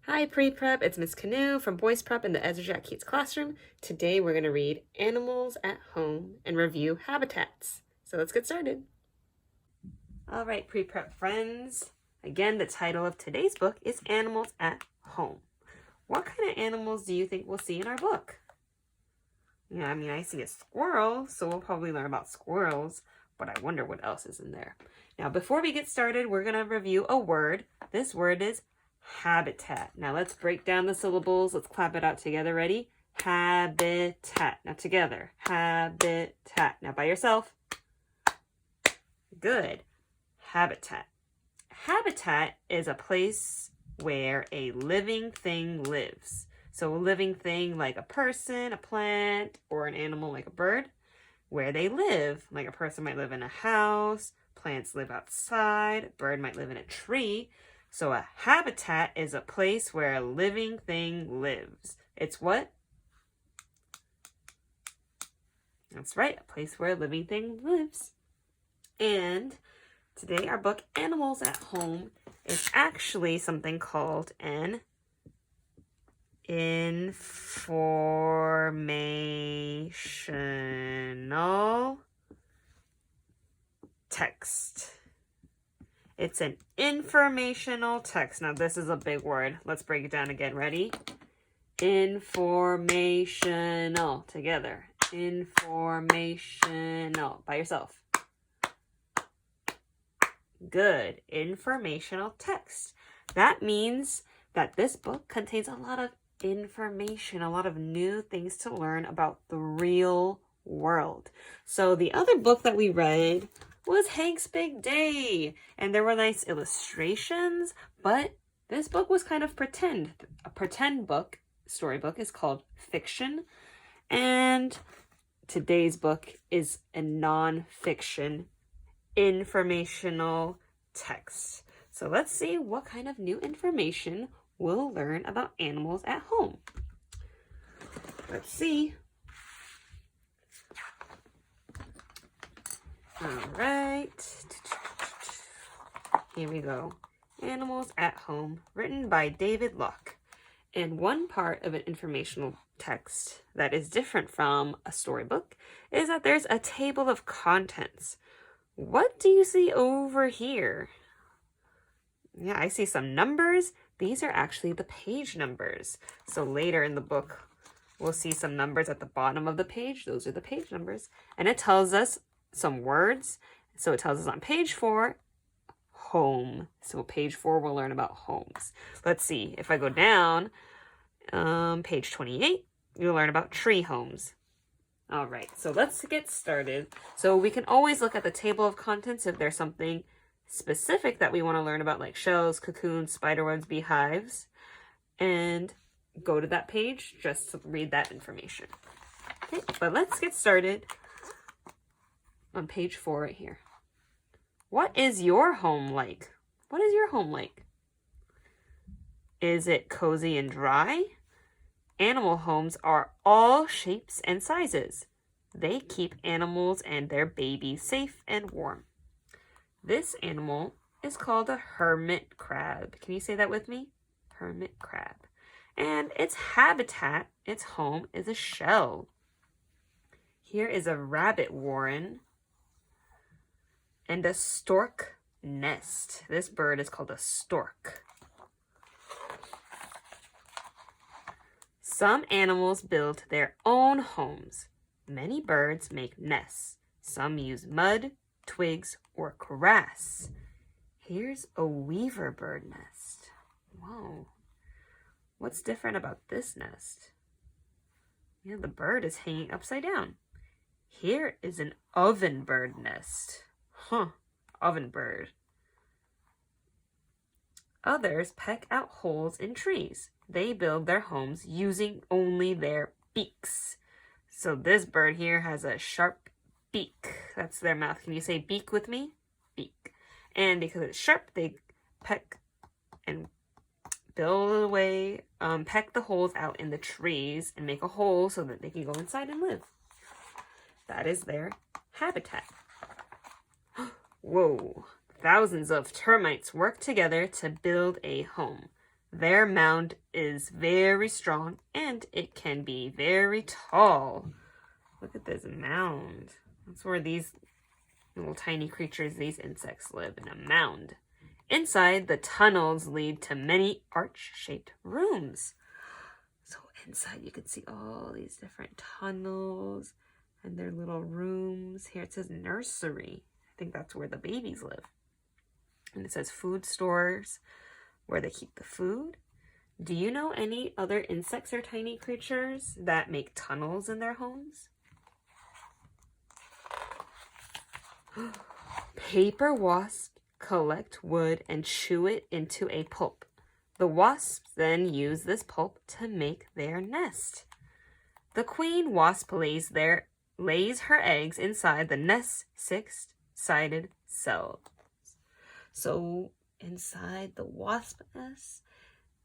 Hi, PrePrep. It's Miss Keun-Woo from Boys Prep in the Ezra Jack Keats classroom. Today we're going to read Animals at Home and review habitats. So let's get started. All right, PrePrep friends. Again, the title of today's book is Animals at Home. What kind of animals do you think we'll see in our book? Yeah, I see a squirrel, so we'll probably learn about squirrels, but I wonder what else is in there. Now, before we get started, we're going to review a word. This word is habitat. Now let's break down the syllables. Let's clap it out together. Ready? Habitat. Now together. Habitat. Now by yourself. Good. Habitat. Habitat is a place where a living thing lives. So a living thing like a person, a plant, or an animal like a bird. Where they live, like a person might live in a house, plants live outside, a bird might live in a tree. So a habitat is a place where a living thing lives. It's what? That's right, a place where a living thing lives. And today our book, Animals at Home, is actually something called an informational text. It's an informational text. Now, this is a big word. Let's break it down again. Ready? Informational. Together. Informational. By yourself. Good. Informational text. That means that this book contains a lot of information, a lot of new things to learn about the real world. So the other book that we read was Hank's Big Day, and there were nice illustrations, but this book was kind of pretend. A pretend book, storybook, is called fiction, and today's book is a non-fiction informational text. So let's see what kind of new information we'll learn about animals at home. Let's see. All right. Here we go. Animals at Home, written by David Locke. And one part of an informational text that is different from a storybook is that there's a table of contents. What do you see over here? Yeah, I see some numbers. These are actually the page numbers. So later in the book, we'll see some numbers at the bottom of the page. Those are the page numbers. And it tells us some words. So it tells us on page 4, home. So page 4, we'll learn about homes. Let's see. If I go down, page 28, you'll learn about tree homes. All right, so let's get started. So we can always look at the table of contents if there's something specific that we want to learn about, like shells, cocoons, spiderwebs, beehives, and go to that page just to read that information. Okay, but let's get started on page 4 right here. What is your home like? What is your home like? Is it cozy and dry? Animal homes are all shapes and sizes. They keep animals and their babies safe and warm. This animal is called a hermit crab. Can you say that with me? Hermit crab. And its habitat, its home, is a shell. Here is a rabbit warren and a stork nest. This bird is called a stork. Some animals build their own homes. Many birds make nests. Some use mud, twigs, or grass. Here's a weaver bird nest. Whoa. What's different about this nest? Yeah, the bird is hanging upside down. Here is an oven bird nest. Oven bird. Others peck out holes in trees. They build their homes using only their beaks. So this bird here has a sharp beak. That's their mouth. Can you say beak with me? Beak. And because it's sharp, they peck and build away, peck the holes out in the trees and make a hole so that they can go inside and live. That is their habitat. Whoa. Thousands of termites work together to build a home. Their mound is very strong and it can be very tall. Look at this mound. That's where these little tiny creatures, these insects, live, in a mound. Inside, the tunnels lead to many arch-shaped rooms. So inside you can see all these different tunnels and their little rooms. Here it says nursery. I think that's where the babies live. And it says food stores, where they keep the food. Do you know any other insects or tiny creatures that make tunnels in their homes? Paper wasps collect wood and chew it into a pulp. The wasps then use this pulp to make their nest. The queen wasp lays her eggs inside the nest's six-sided cells. So inside the wasp nest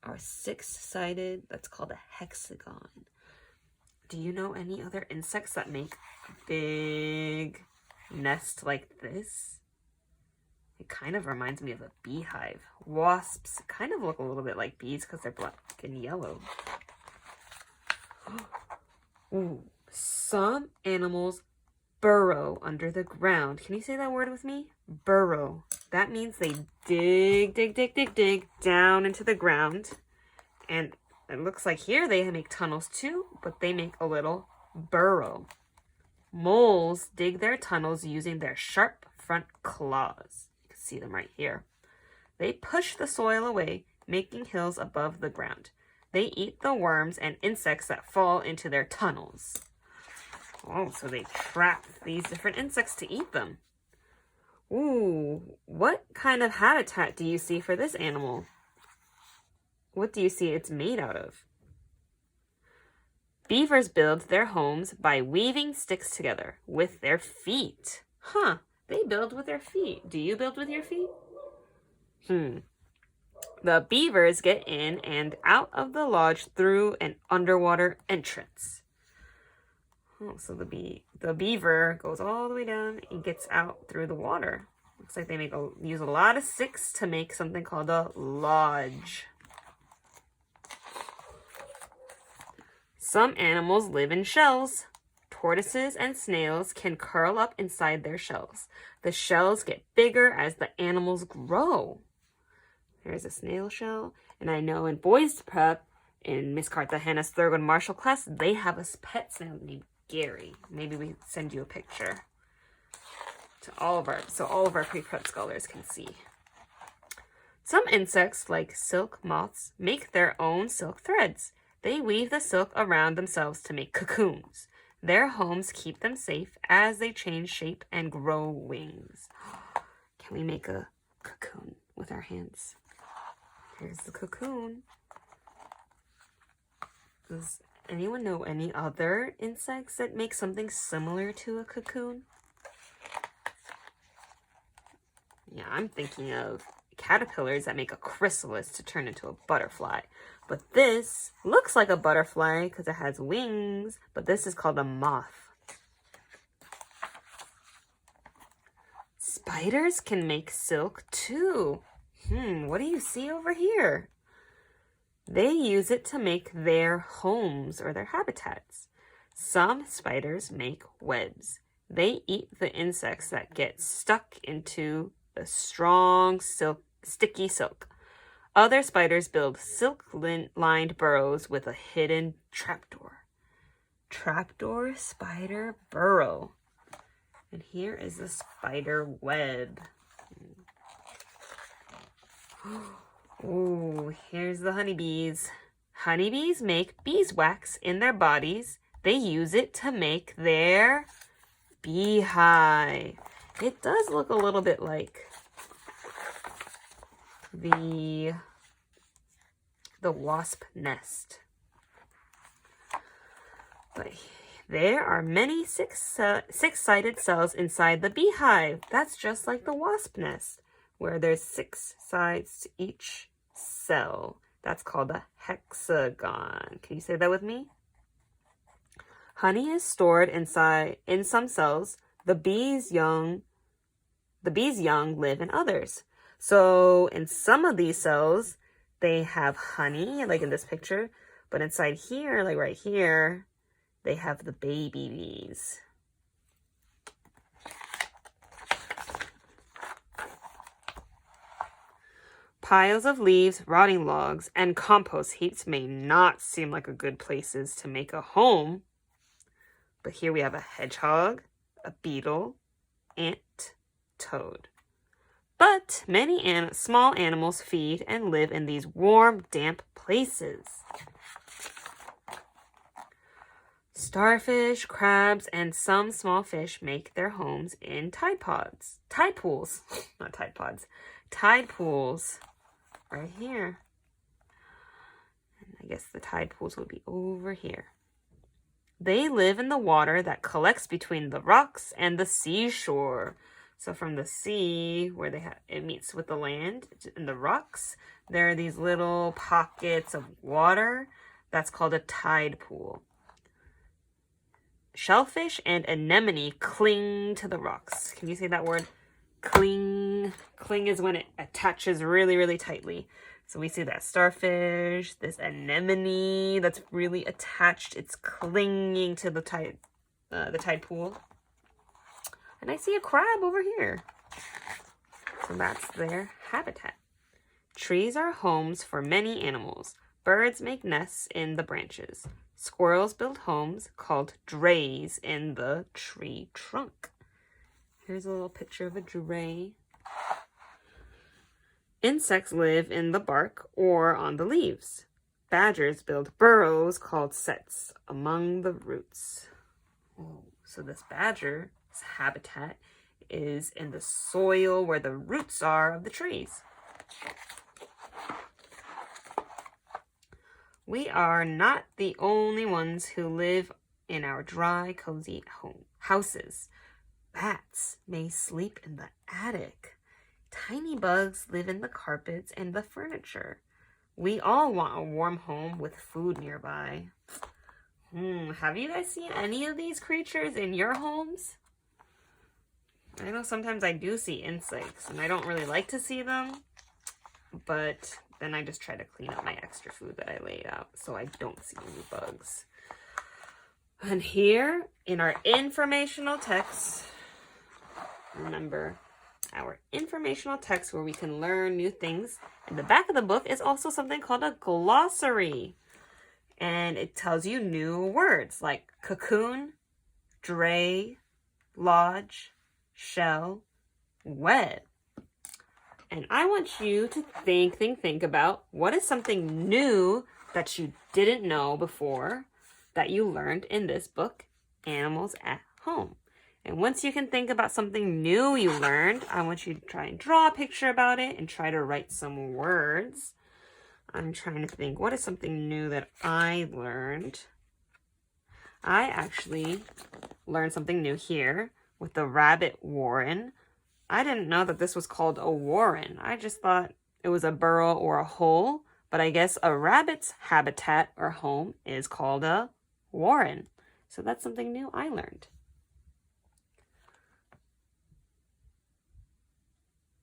are six-sided, that's called a hexagon. Do you know any other insects that make a big nest like this? It kind of reminds me of a beehive. Wasps kind of look a little bit like bees because they're black and yellow. Ooh, some animals burrow under the ground. Can you say that word with me? Burrow. That means they dig down into the ground. And it looks like here they make tunnels too, but they make a little burrow. Moles dig their tunnels using their sharp front claws. You can see them right here. They push the soil away, making hills above the ground. They eat the worms and insects that fall into their tunnels. Oh, so they trap these different insects to eat them. Ooh, what kind of habitat do you see for this animal? What do you see it's made out of? Beavers build their homes by weaving sticks together with their feet. Huh, they build with their feet. Do you build with your feet? The beavers get in and out of the lodge through an underwater entrance. Oh, so the beaver goes all the way down and gets out through the water. Looks like they use a lot of sticks to make something called a lodge. Some animals live in shells. Tortoises and snails can curl up inside their shells. The shells get bigger as the animals grow. There's a snail shell. And I know in boys' prep, in Miss Cartagena's third grade Marshall class, they have a pet snail named Gary. Maybe we send you a picture to all of our pre-prep scholars can see. Some insects, like silk moths, make their own silk threads. They weave the silk around themselves to make cocoons. Their homes keep them safe as they change shape and grow wings. Can we make a cocoon with our hands? Here's the cocoon. Does anyone know any other insects that make something similar to a cocoon? Yeah, I'm thinking of caterpillars that make a chrysalis to turn into a butterfly. But this looks like a butterfly because it has wings, but this is called a moth. Spiders can make silk too. What do you see over here? They use it to make their homes or their habitats. Some spiders make webs. They eat the insects that get stuck into the strong sticky silk. Other spiders build silk-lined burrows with a hidden trapdoor. Trapdoor spider burrow. And here is the spider web. Ooh, here's the honeybees. Honeybees make beeswax in their bodies. They use it to make their beehive. It does look a little bit like the wasp nest. But there are many six-sided cells inside the beehive. That's just like the wasp nest, where there's 6 sides to each cell. That's called a hexagon. Can you say that with me? Honey is stored in some cells. The bees' young live in others. So in some of these cells, they have honey, like in this picture, but inside here, like right here, they have the baby bees. Piles of leaves, rotting logs, and compost heaps may not seem like a good places to make a home. But here we have a hedgehog, a beetle, ant, toad. But many small animals feed and live in these warm, damp places. Starfish, crabs, and some small fish make their homes in tide pools, not tide pods, tide pools, right here. And I guess the tide pools would be over here. They live in the water that collects between the rocks and the seashore. So from the sea, where it meets with the land and the rocks, there are these little pockets of water. That's called a tide pool. Shellfish and anemone cling to the rocks. Can you say that word? Cling. Cling is when it attaches really, really tightly. So we see that starfish, this anemone that's really attached. It's clinging to the tide pool. And I see a crab over here. So that's their habitat. Trees are homes for many animals. Birds make nests in the branches. Squirrels build homes called drays in the tree trunk. Here's a little picture of a dray. Insects live in the bark or on the leaves. Badgers build burrows called setts among the roots. Oh, so this badger's habitat is in the soil where the roots are of the trees. We are not the only ones who live in our dry, cozy houses. Bats may sleep in the attic. Tiny bugs live in the carpets and the furniture. We all want a warm home with food nearby. Have you guys seen any of these creatures in your homes? I know sometimes I do see insects, and I don't really like to see them, but then I just try to clean up my extra food that I laid out so I don't see any bugs. And here in our informational text, remember our informational text where we can learn new things. In the back of the book is also something called a glossary. And it tells you new words like cocoon, dray, lodge, shell, web. And I want you to think about what is something new that you didn't know before that you learned in this book, Animals at Home. And once you can think about something new you learned, I want you to try and draw a picture about it and try to write some words. I'm trying to think, what is something new that I learned? I actually learned something new here with the rabbit warren. I didn't know that this was called a warren. I just thought it was a burrow or a hole, but I guess a rabbit's habitat or home is called a warren. So that's something new I learned.